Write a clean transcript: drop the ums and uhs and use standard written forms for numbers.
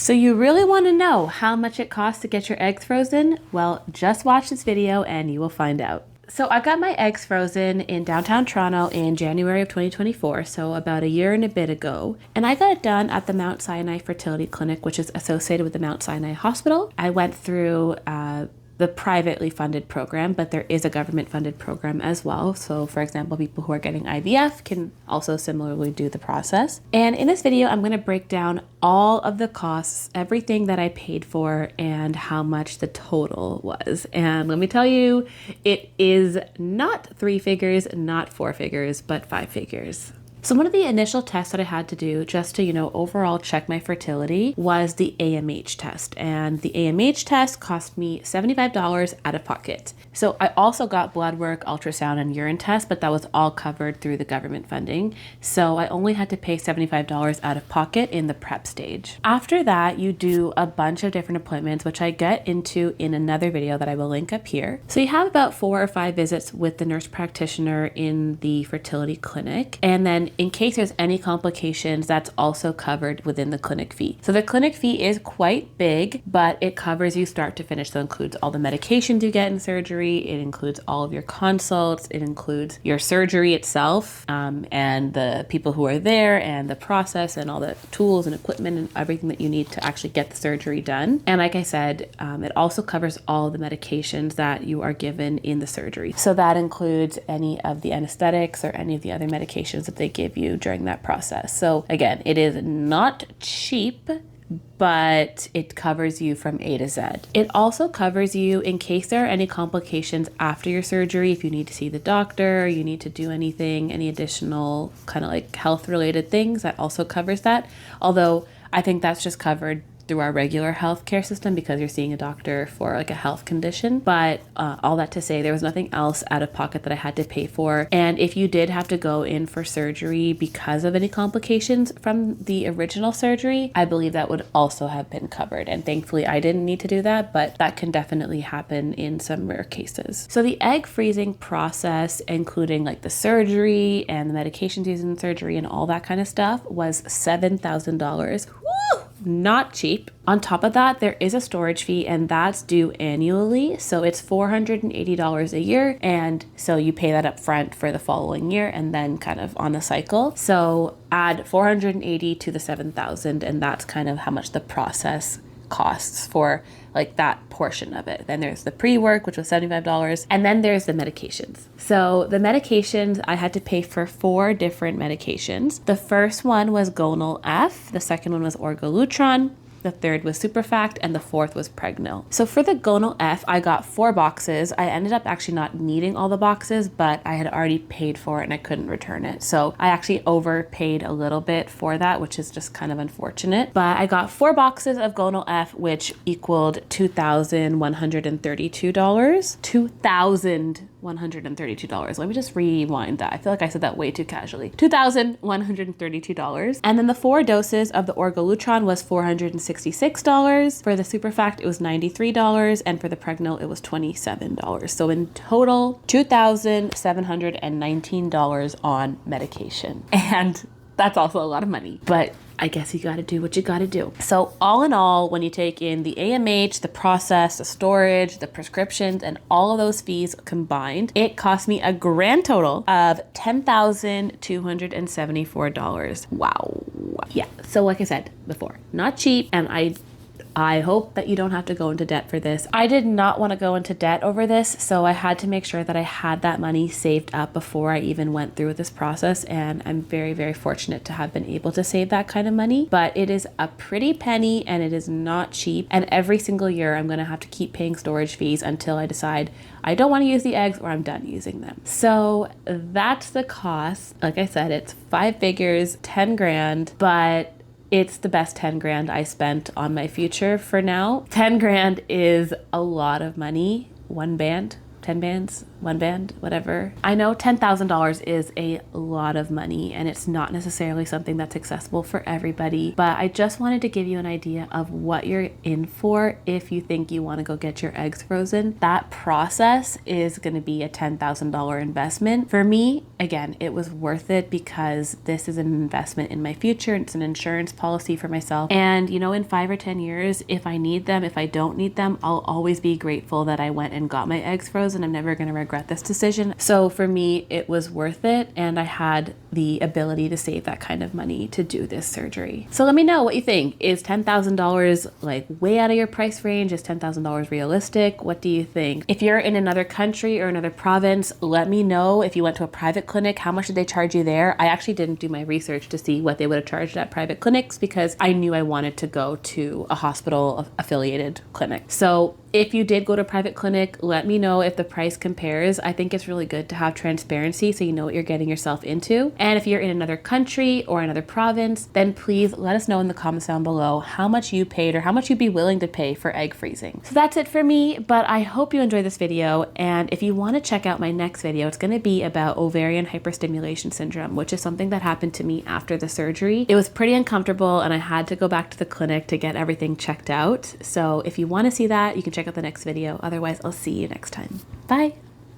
So you really want to know how much it costs to get your eggs frozen? Well, just watch this video and you will find out. So I got my eggs frozen in downtown Toronto in January of 2024, so about a year and a bit ago. And I got it done at the Mount Sinai Fertility Clinic, which is associated with the Mount Sinai Hospital. I went through the privately funded program, but there is a government funded program as well. So for example, people who are getting IVF can also similarly do the process. And in this video, I'm going to break down all of the costs, everything that I paid for and how much the total was. And let me tell you, it is not 3 figures, not 4 figures, but 5 figures. So one of the initial tests that I had to do just to, overall check my fertility was the AMH test. And the AMH test cost me $75 out of pocket. So I also got blood work, ultrasound, and urine tests, but that was all covered through the government funding. So I only had to pay $75 out of pocket in the prep stage. After that, you do a bunch of different appointments, which I get into in another video that I will link up here. So you have about 4 or 5 visits with the nurse practitioner in the fertility clinic. And then in case there's any complications, that's also covered within the clinic fee. So the clinic fee is quite big, but it covers you start to finish. So it includes all the medications you get in surgery. It includes all of your consults. It includes your surgery itself, and the people who are there and the process and all the tools and equipment and everything that you need to actually get the surgery done. And like I said, it also covers all of the medications that you are given in the surgery. So that includes any of the anesthetics or any of the other medications that they give you during that process. So again, it is not cheap, but it covers you from A to Z. It also covers you in case there are any complications after your surgery. If you need to see the doctor, you need to do anything, any additional kind of like health related things, that also covers that. Although I think that's just covered through our regular healthcare system because you're seeing a doctor for like a health condition. But all that to say, there was nothing else out of pocket that I had to pay for. And if you did have to go in for surgery because of any complications from the original surgery, I believe that would also have been covered. And thankfully I didn't need to do that, but that can definitely happen in some rare cases. So the egg freezing process, including like the surgery and the medications used in surgery and all that kind of stuff, was $7,000. Not cheap. On top of that, there is a storage fee and that's due annually. So it's $480 a year. And so you pay that up front for the following year and then kind of on a cycle. So add 480 to the 7,000 and that's kind of how much the process costs for like that portion of it. Then there's the pre-work, which was $75, and then there's the medications. So the medications, I had to pay for 4 different medications. The first one was Gonal F, the second one was Orgalutron, the third was Superfact, and the fourth was Pregnil. So for the Gonal F, I got 4 boxes. I ended up actually not needing all the boxes, but I had already paid for it and I couldn't return it. So I actually overpaid a little bit for that, which is just kind of unfortunate. But I got 4 boxes of Gonal F, which equaled $2,132. $2,132. Let me just rewind that. I feel like I said that way too casually. $2,132. And then the 4 doses of the Orgalutron was $466. For the Superfact, it was $93. And for the Pregnil, it was $27. So in total, $2,719 on medication. And that's also a lot of money. But I guess you gotta do what you gotta do. So all in all, when you take in the AMH, the process, the storage, the prescriptions, and all of those fees combined, it cost me a grand total of $10,274. Wow. Yeah, so like I said before, not cheap, and I hope that you don't have to go into debt for this. I did not want to go into debt over this, so I had to make sure that I had that money saved up before I even went through with this process, and I'm very, very fortunate to have been able to save that kind of money. But it is a pretty penny and it is not cheap, and every single year I'm going to have to keep paying storage fees until I decide I don't want to use the eggs or I'm done using them. So that's the cost. Like I said, it's 5 figures, 10 grand, but it's the best 10 grand I spent on my future for now. 10 grand is a lot of money. 1 band, 10 bands. one band, whatever. I know $10,000 is a lot of money and it's not necessarily something that's accessible for everybody, but I just wanted to give you an idea of what you're in for if you think you want to go get your eggs frozen. That process is going to be a $10,000 investment. For me, again, it was worth it because this is an investment in my future. It's an insurance policy for myself. And you know, in 5 or 10 years, if I need them, if I don't need them, I'll always be grateful that I went and got my eggs frozen. I'm never going to regret this decision. So for me, it was worth it. And I had the ability to save that kind of money to do this surgery. So let me know what you think. Is $10,000 like way out of your price range? Is $10,000 realistic? What do you think? If you're in another country or another province, let me know. If you went to a private clinic, how much did they charge you there? I actually didn't do my research to see what they would have charged at private clinics because I knew I wanted to go to a hospital affiliated clinic. So if you did go to a private clinic, let me know if the price compares. I think it's really good to have transparency so you know what you're getting yourself into. And if you're in another country or another province, then please let us know in the comments down below how much you paid or how much you'd be willing to pay for egg freezing. So that's it for me, but I hope you enjoyed this video. And if you want to check out my next video, it's going to be about ovarian hyperstimulation syndrome, which is something that happened to me after the surgery. It was pretty uncomfortable and I had to go back to the clinic to get everything checked out. So if you want to see that, you can check out the next video. Otherwise, I'll see you next time. Bye.